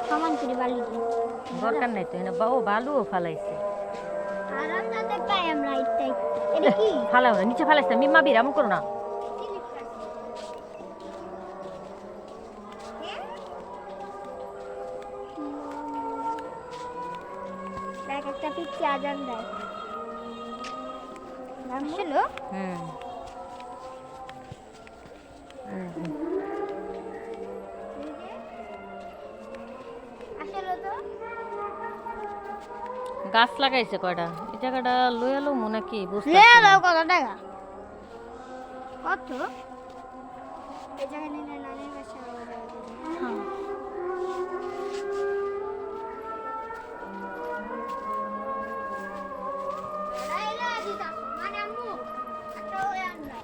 সমান করে বালি দিই। দরকার নাই তো এনে ও বালুও ফালাইছে আর তাতে পাই আমরা ইত্যাই। এটা কি? ফালাও না নিচে ফালাইছে না মিম্মা বির এমন করো না দেখ একটা পিচ্ছি আজান দেয়। আসলো? হুম আসলো তো? গাছ লাগাইছে কয়টা এই জায়গাটা লই আলো মনে কি বুঝতে লে লাও কত টাকা? কত? এই জায়গা নিয়ে নানির বাসা হ্যাঁ। লাইলা দিতা মানে আম্মু একটা ওই আনলাই।